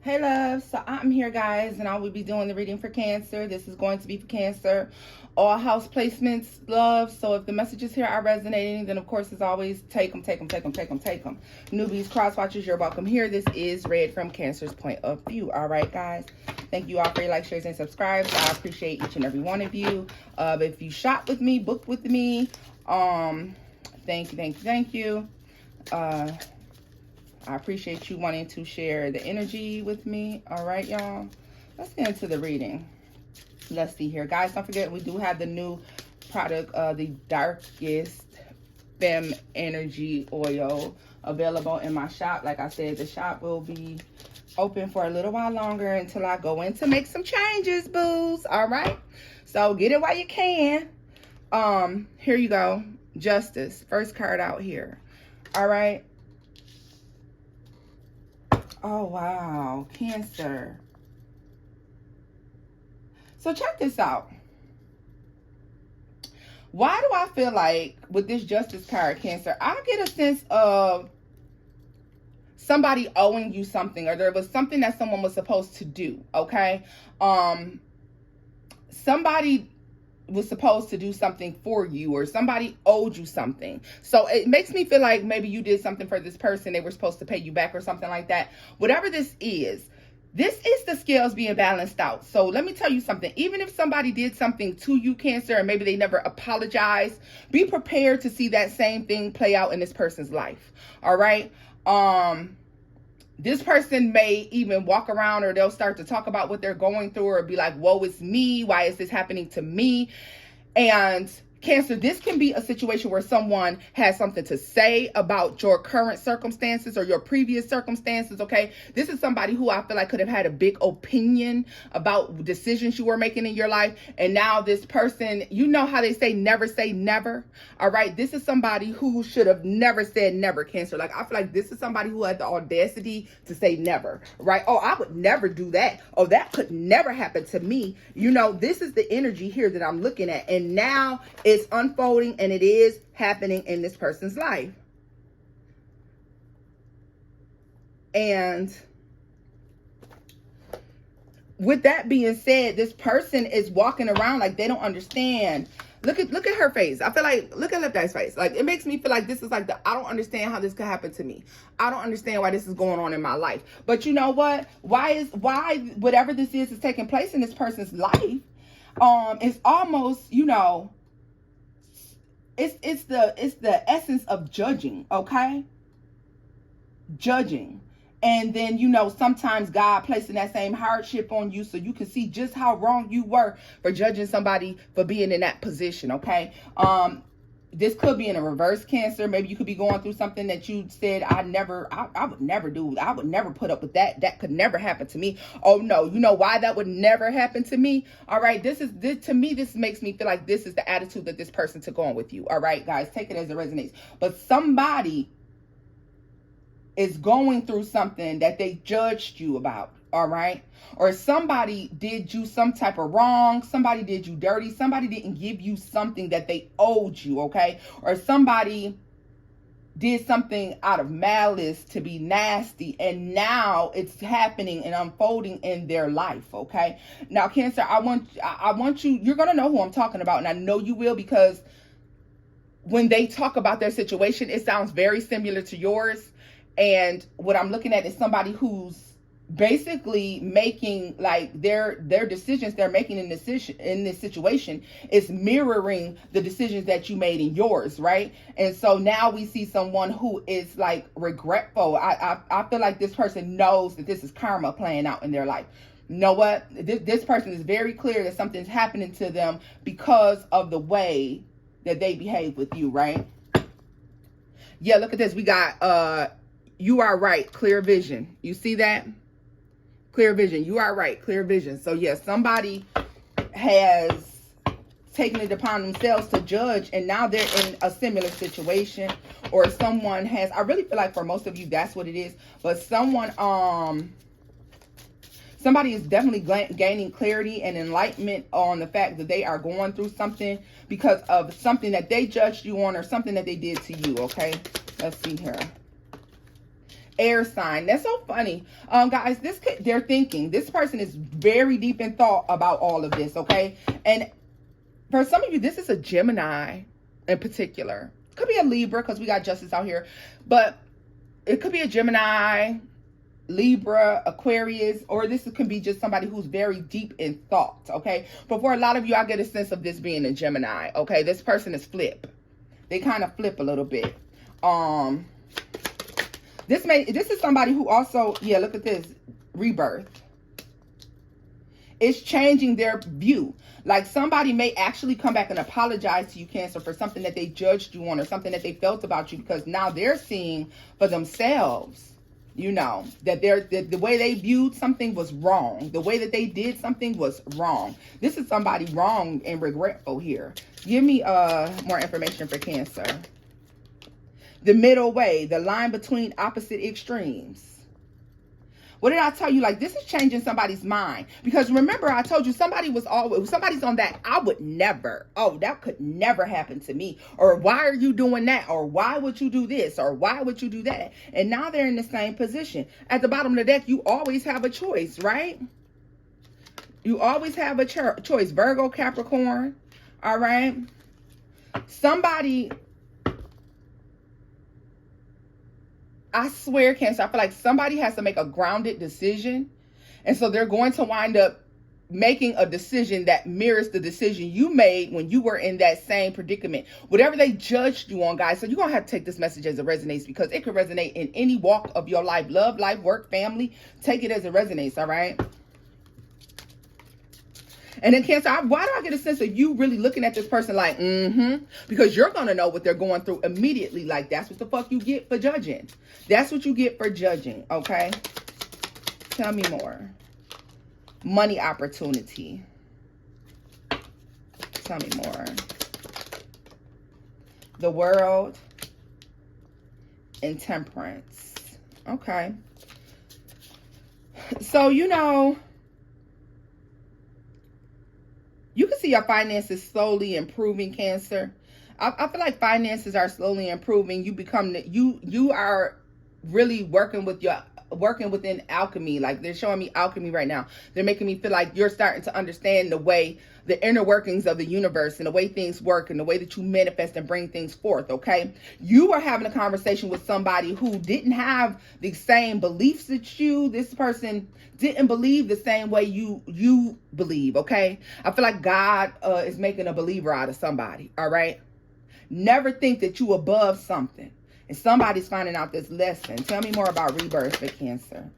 Hey love, so I'm here guys and I will be doing the reading for Cancer. This is going to be for Cancer, all house placements, love. So if the messages here are resonating, then of course as always, take them. Newbies, cross watchers, you're welcome here. This is read from Cancer's point of view. All right guys, thank you all for your likes, shares, and subscribes. I appreciate each and every one of you. If you shop with me, book with me, thank you. I appreciate you wanting to share the energy with me. All right, y'all. Let's get into the reading. Let's see here. Guys, don't forget we do have the new product, the Darkest Femme Energy Oil, available in my shop. Like I said, the shop will be open for a little while longer until I go in to make some changes, boos. All right? So get it while you can. Here you go. Justice. First card out here. All right. Oh, wow. Cancer. So check this out. Why do I feel like with this Justice card, Cancer, I get a sense of somebody owing you something, or there was something that someone was supposed to do, okay? Somebody was supposed to do something for you, or somebody owed you something. So it makes me feel like maybe you did something for this person, they were supposed to pay you back or something like that. Whatever this is the scales being balanced out. So let me tell you something. Even if somebody did something to you, Cancer, and maybe they never apologized, be prepared to see that same thing play out in this person's life. All right. This person may even walk around, or they'll start to talk about what they're going through, or be like, woe is me. Why is this happening to me? And Cancer, this can be a situation where someone has something to say about your current circumstances or your previous circumstances, okay? This is somebody who I feel like could have had a big opinion about decisions you were making in your life. And now this person, you know how they say never say never, all right? This is somebody who should have never said never, Cancer. Like, I feel like this is somebody who had the audacity to say never, right? Oh, I would never do that. Oh, that could never happen to me. You know, this is the energy here that I'm looking at. And now it's unfolding, and it is happening in this person's life. And with that being said, this person is walking around like they don't understand. Look at her face. I feel like, look at Lip Dice's face. Like, it makes me feel like this is like I don't understand how this could happen to me. I don't understand why this is going on in my life. But you know what? Why whatever this is taking place in this person's life, it's almost, you know, it's the essence of judging, okay? Judging. And then, you know, sometimes God placing that same hardship on you so you can see just how wrong you were for judging somebody for being in that position, okay? This could be in a reverse, Cancer. Maybe you could be going through something that you said, I would never do. I would never put up with that. That could never happen to me. Oh, no. You know why that would never happen to me? All right. This to me, this makes me feel like this is the attitude that this person took on with you. All right, guys, take it as it resonates. But somebody is going through something that they judged you about. All right. Or somebody did you some type of wrong. Somebody did you dirty. Somebody didn't give you something that they owed you. Okay. Or somebody did something out of malice to be nasty. And now it's happening and unfolding in their life. Okay. Now, Cancer, I want you, you're going to know who I'm talking about. And I know you will, because when they talk about their situation, it sounds very similar to yours. And what I'm looking at is somebody who's basically making, like, their decisions they're making in this situation is mirroring the decisions that you made in yours, right? And so now we see someone who is like regretful. I feel like this person knows that this is karma playing out in their life. You know what? This person is very clear that something's happening to them because of the way that they behave with you, right? Yeah, look at this. We got you are right, clear vision. You see that? Clear vision. You are right, clear vision. So yes, somebody has taken it upon themselves to judge, and now they're in a similar situation. Or someone has, I really feel like for most of you that's what it is, but somebody is definitely gaining clarity and enlightenment on the fact that they are going through something because of something that they judged you on, or something that they did to you. Okay, let's see here. Air sign. That's so funny. Guys, they're thinking. This person is very deep in thought about all of this, okay? And for some of you, this is a Gemini in particular. Could be a Libra because we got justice out here. But it could be a Gemini, Libra, Aquarius, or this can be just somebody who's very deep in thought, okay? But for a lot of you, I get a sense of this being a Gemini, okay? This person is flip. They kind of flip a little bit. This is somebody who also, yeah, look at this, rebirth. It's changing their view. Like somebody may actually come back and apologize to you, Cancer, for something that they judged you on or something that they felt about you, because now they're seeing for themselves, you know, that the way they viewed something was wrong. The way that they did something was wrong. This is somebody wrong and regretful here. Give me more information for Cancer. The middle way, the line between opposite extremes. What did I tell you? Like, this is changing somebody's mind. Because remember, I told you somebody's on that, I would never, oh, that could never happen to me. Or why are you doing that? Or why would you do this? Or why would you do that? And now they're in the same position. At the bottom of the deck, you always have a choice, right? You always have a choice. Virgo, Capricorn, all right? Somebody, I swear, Cancer, I feel like somebody has to make a grounded decision. And so they're going to wind up making a decision that mirrors the decision you made when you were in that same predicament. Whatever they judged you on, guys. So you're going to have to take this message as it resonates, because it could resonate in any walk of your life. Love, life, work, family. Take it as it resonates, all right? And then Cancer, why do I get a sense of you really looking at this person like, because you're going to know what they're going through immediately. Like, that's what the fuck you get for judging. That's what you get for judging, okay? Tell me more. Money opportunity. Tell me more. The world and temperance. Okay. So, you know, you can see your finances slowly improving, Cancer. I feel like finances are slowly improving. You are really working within alchemy. Like, they're showing me alchemy right now. They're making me feel like you're starting to understand the inner workings of the universe and the way things work and the way that you manifest and bring things forth, okay? You are having a conversation with somebody who didn't have the same beliefs that you. This person didn't believe the same way you believe, okay? I feel like God is making a believer out of somebody, all right? Never think that you above something. And somebody's finding out this lesson. Tell me more about rebirth for Cancer.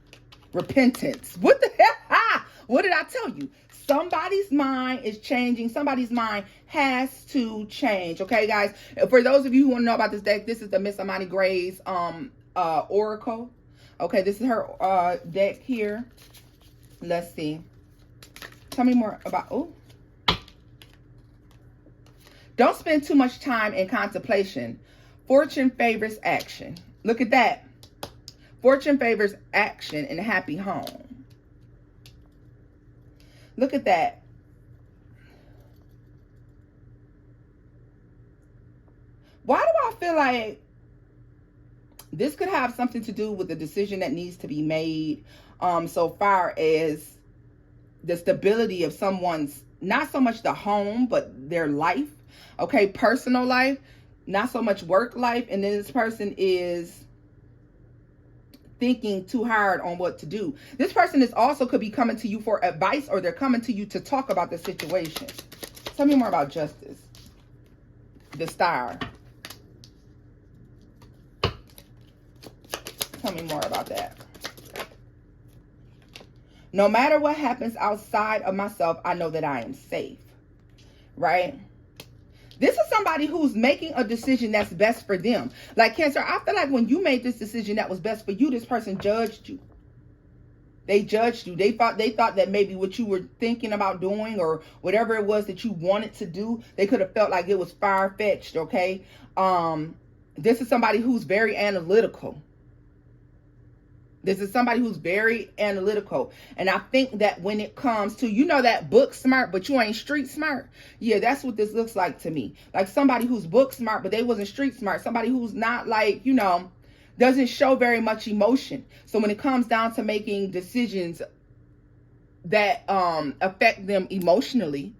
Repentance. What the hell? What did I tell you? Somebody's mind is changing. Somebody's mind has to change. Okay, guys? For those of you who want to know about this deck, this is the Miss Amani Gray's Oracle. Okay, this is her deck here. Let's see. Tell me more about... Oh. Don't spend too much time in contemplation. Fortune favors action. Look at that. Fortune favors action in a happy home. Look at that. Why do I feel like this could have something to do with the decision that needs to be made so far as the stability of someone's, not so much the home, but their life, okay, personal life, not so much work life. And then this person is thinking too hard on what to do. This person is also could be coming to you for advice, or they're coming to you to talk about the situation. Tell me more about justice. The Star. Tell me more about that. No matter what happens outside of myself, I know that I am safe. Right? This is somebody who's making a decision that's best for them. Like, Cancer, I feel like when you made this decision that was best for you, this person judged you. They judged you. They thought that maybe what you were thinking about doing or whatever it was that you wanted to do, they could have felt like it was far-fetched, okay? This is somebody who's very analytical. This is somebody who's very analytical. And I think that when it comes to, you know, that book smart, but you ain't street smart. Yeah, that's what this looks like to me. Like somebody who's book smart, but they wasn't street smart. Somebody who's not like, you know, doesn't show very much emotion. So when it comes down to making decisions that affect them emotionally,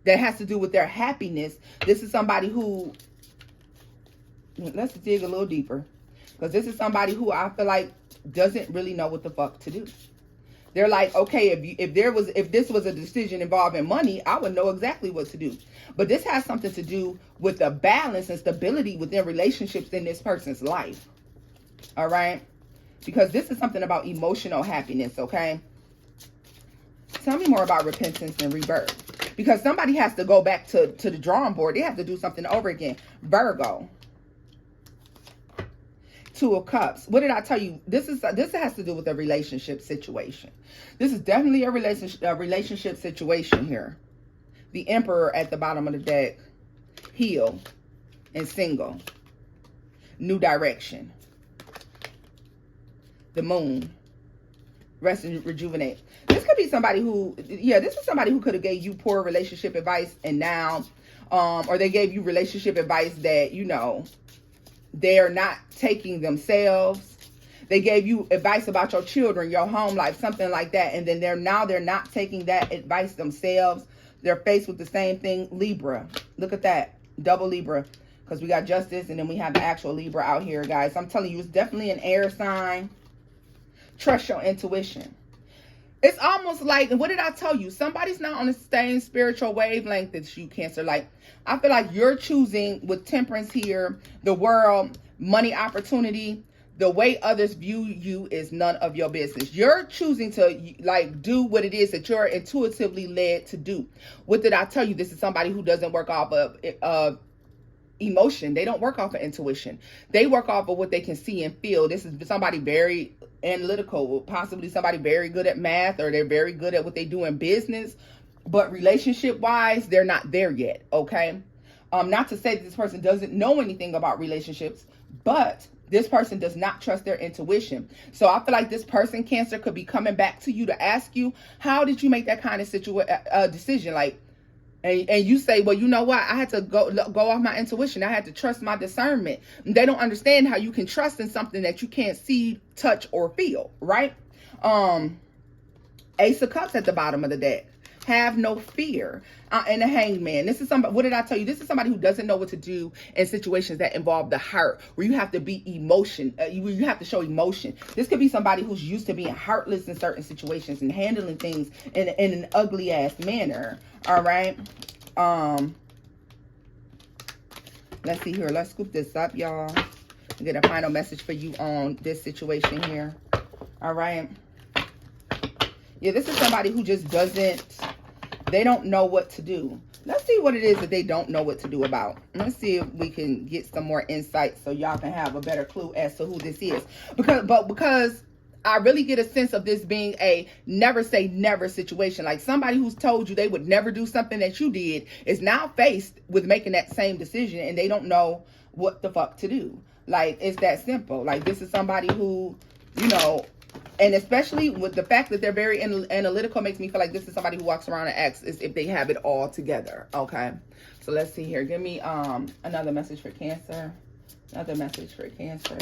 that has to do with their happiness, this is somebody who, let's dig a little deeper, because this is somebody who I feel like doesn't really know what the fuck to do. They're like, okay, if this was a decision involving money, I would know exactly what to do. But this has something to do with the balance and stability within relationships in this person's life. All right? Because this is something about emotional happiness, okay? Tell me more about repentance and rebirth. Because somebody has to go back to the drawing board. They have to do something over again. Virgo. Two of Cups. What did I tell you? This has to do with a relationship situation. This is definitely a relationship situation here. The Emperor at the bottom of the deck. Heal and single. New direction. The Moon. Rest and rejuvenate. This could be somebody who, this is somebody who could have gave you poor relationship advice and now, or they gave you relationship advice that, they're not taking themselves. They gave you advice about your children, your home life, something like that. And then they're not taking that advice themselves. They're faced with the same thing. Libra. Look at that. Double Libra. Because we got Justice and then we have the actual Libra out here, guys. I'm telling you, it's definitely an air sign. Trust your intuition. It's almost like, what did I tell you? Somebody's not on the same spiritual wavelength as you, Cancer. Like, I feel like you're choosing with Temperance here, the world, money, opportunity. The way others view you is none of your business. You're choosing to do what it is that you're intuitively led to do. What did I tell you? This is somebody who doesn't work off of emotion. They don't work off of intuition. They work off of what they can see and feel. This is somebody very analytical, possibly somebody very good at math, or they're very good at what they do in business, but relationship wise, they're not there yet. Okay. Not to say that this person doesn't know anything about relationships, but this person does not trust their intuition. So I feel like this person, Cancer, could be coming back to you to ask you, how did you make that kind of decision? Like, and you say, well, you know what? I had to go off my intuition. I had to trust my discernment. And they don't understand how you can trust in something that you can't see, touch, or feel, right? Ace of Cups at the bottom of the deck. Have no fear. And the Hangman. This is somebody, what did I tell you? This is somebody who doesn't know what to do in situations that involve the heart, where you have to be you have to show emotion. This could be somebody who's used to being heartless in certain situations and handling things in an ugly ass manner. All right. Let's see here. Let's scoop this up, y'all. Get a final message for you on this situation here. All right. Yeah, this is somebody who just they don't know what to do. Let's see what it is that they don't know what to do about. Let's see if we can get some more insight so y'all can have a better clue as to who this is. Because I really get a sense of this being a never say never situation. Like somebody who's told you they would never do something that you did is now faced with making that same decision and they don't know what the fuck to do. Like, it's that simple. Like, this is somebody who, and especially with the fact that they're very analytical makes me feel like this is somebody who walks around and asks if they have it all together. Okay. So let's see here. Give me another message for Cancer. Another message for Cancer.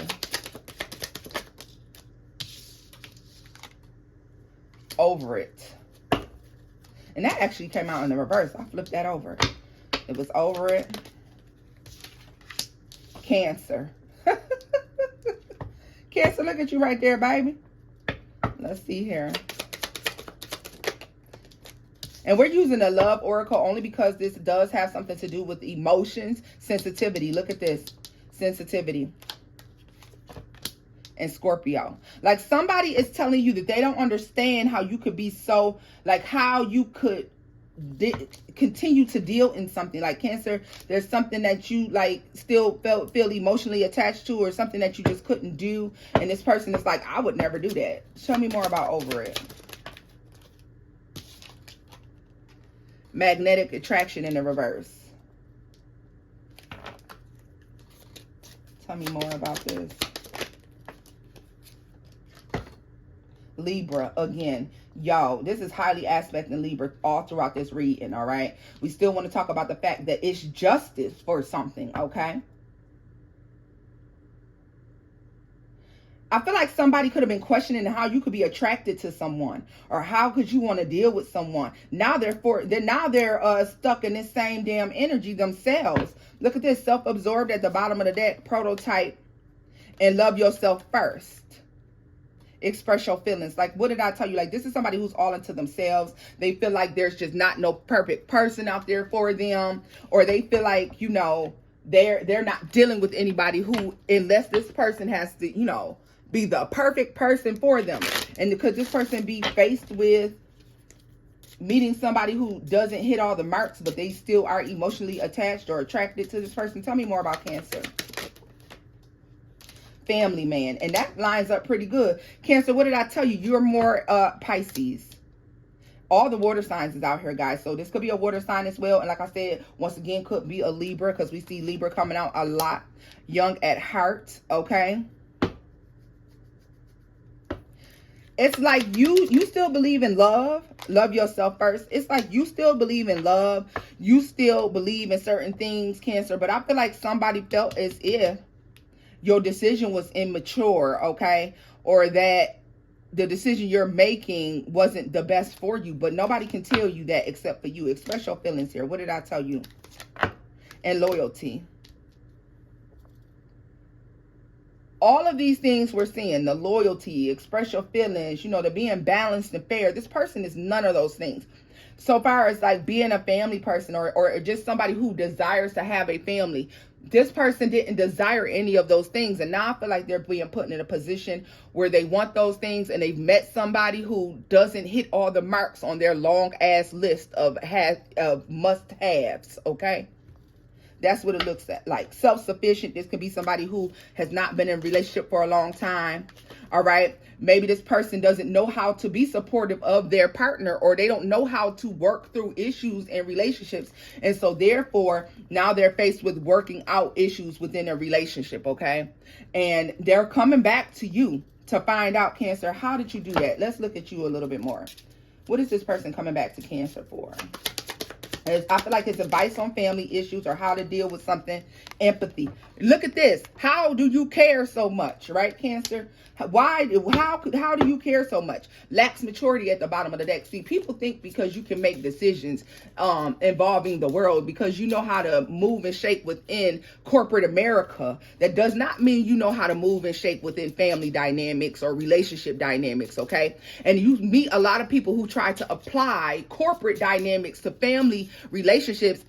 Over it. And that actually came out in the reverse. I flipped that over. It was over it. Cancer. Cancer, look at you right there, baby. Let's see here. And we're using the love oracle only because this does have something to do with emotions, sensitivity. Look at this. Sensitivity. And Scorpio. Like, somebody is telling you that they don't understand how you could be so, like, how you could continue to deal in something. Like, Cancer, there's something that you still feel emotionally attached to, or something that you just couldn't do, and this person is like, I would never do that. Show me more about over it. Magnetic attraction in the reverse. Tell me more about this. Libra again. Y'all, this is highly aspecting Libra all throughout this reading, all right? We still want to talk about the fact that it's justice for something, okay? I feel like somebody could have been questioning how you could be attracted to someone, or how could you want to deal with someone. Now they're stuck in this same damn energy themselves. Look at this, self-absorbed at the bottom of the deck, prototype, and love yourself first. Express your feelings. Like, what did I tell you? Like, this is somebody who's all into themselves. They feel like there's just not no perfect person out there for them, or they feel like, you know, they're not dealing with anybody who, unless this person has to, you know, be the perfect person for them. And because this person be faced with meeting somebody who doesn't hit all the marks, but they still are emotionally attached or attracted to this person. Tell me more about Cancer. Family man, and that lines up pretty good. Cancer, what did I tell you? You're more Pisces. All the water signs is out here, guys. So this could be a water sign as well. And like I said, once again, could be a Libra, because we see Libra coming out a lot. Young at heart, okay? It's like you still believe in love. Love yourself first. It's like you still believe in love. You still believe in certain things, Cancer. But I feel like somebody felt as if your decision was immature, okay? Or that the decision you're making wasn't the best for you. But nobody can tell you that except for you. Express your feelings here. What did I tell you? And loyalty. All of these things we're seeing, the loyalty, express your feelings, you know, the being balanced and fair. This person is none of those things. So far as like being a family person, or just somebody who desires to have a family, this person didn't desire any of those things. And now I feel like they're being put in a position where they want those things, and they've met somebody who doesn't hit all the marks on their long ass list of must-haves, okay? That's what it looks like. Self-sufficient. This could be somebody who has not been in a relationship for a long time. All right. Maybe this person doesn't know how to be supportive of their partner, or they don't know how to work through issues in relationships. And so therefore, now they're faced with working out issues within a relationship. Okay. And they're coming back to you to find out, Cancer, how did you do that? Let's look at you a little bit more. What is this person coming back to Cancer for? I feel like it's advice on family issues or how to deal with something. Empathy. Look at this. How do you care so much, right, Cancer? How do you care so much? Lacks maturity at the bottom of the deck. See, people think because you can make decisions involving the world, because you know how to move and shake within corporate America, that does not mean you know how to move and shake within family dynamics or relationship dynamics, okay? And you meet a lot of people who try to apply corporate dynamics to family relationships,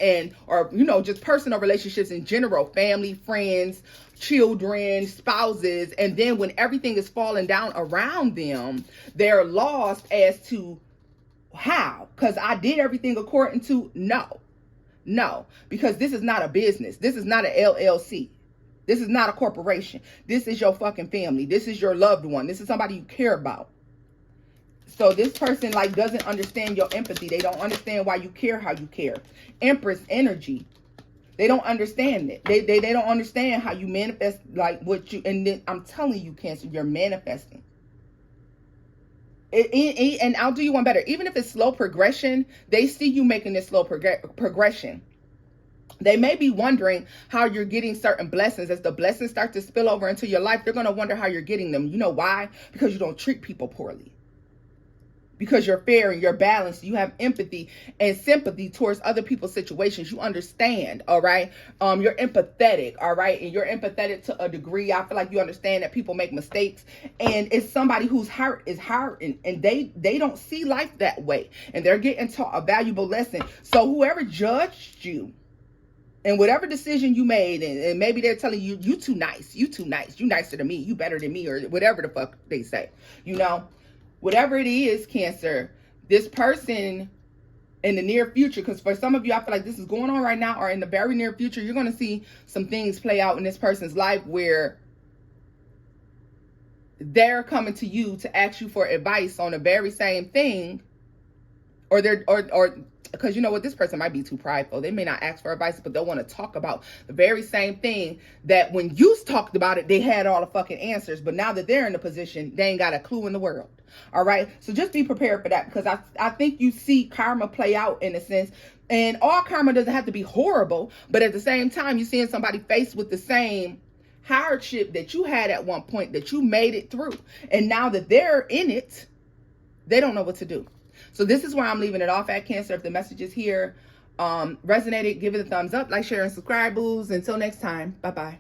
or you know, just personal relationships in general, family, friends, children, spouses, and then when everything is falling down around them, they're lost as to how. Because I did everything according to no, because this is not a business. This is not an LLC. This is not a corporation. This is your fucking family. This is your loved one. This is somebody you care about. So this person like doesn't understand your empathy. They don't understand why you care how you care. Empress energy. They don't understand it. They don't understand how you manifest, like what you, and then I'm telling you, Cancer, you're manifesting. And I'll do you one better. Even if it's slow progression, they see you making this slow progression. They may be wondering how you're getting certain blessings. As the blessings start to spill over into your life, they're going to wonder how you're getting them. You know why? Because you don't treat people poorly. Because you're fair and you're balanced. You have empathy and sympathy towards other people's situations. You understand, all right? You're empathetic, all right? And you're empathetic to a degree. I feel like you understand that people make mistakes. And it's somebody whose heart is hurting, and they don't see life that way. And they're getting taught a valuable lesson. So whoever judged you, and whatever decision you made, and maybe they're telling you, you too nice, you nicer than me, you better than me, or whatever the fuck they say, you know? Whatever it is, Cancer, this person in the near future, because for some of you, I feel like this is going on right now, or in the very near future, you're going to see some things play out in this person's life where they're coming to you to ask you for advice on the very same thing, or because you know what, this person might be too prideful. They may not ask for advice, but they'll want to talk about the very same thing that when you talked about it, they had all the fucking answers. But now that they're in a position, they ain't got a clue in the world. All right. So just be prepared for that, because I think you see karma play out in a sense. And all karma doesn't have to be horrible. But at the same time, you're seeing somebody faced with the same hardship that you had at one point that you made it through. And now that they're in it, they don't know what to do. So this is where I'm leaving it off at, Cancer. If the message is here resonated, give it a thumbs up, like, share, and subscribe, booze. Until next time, bye-bye.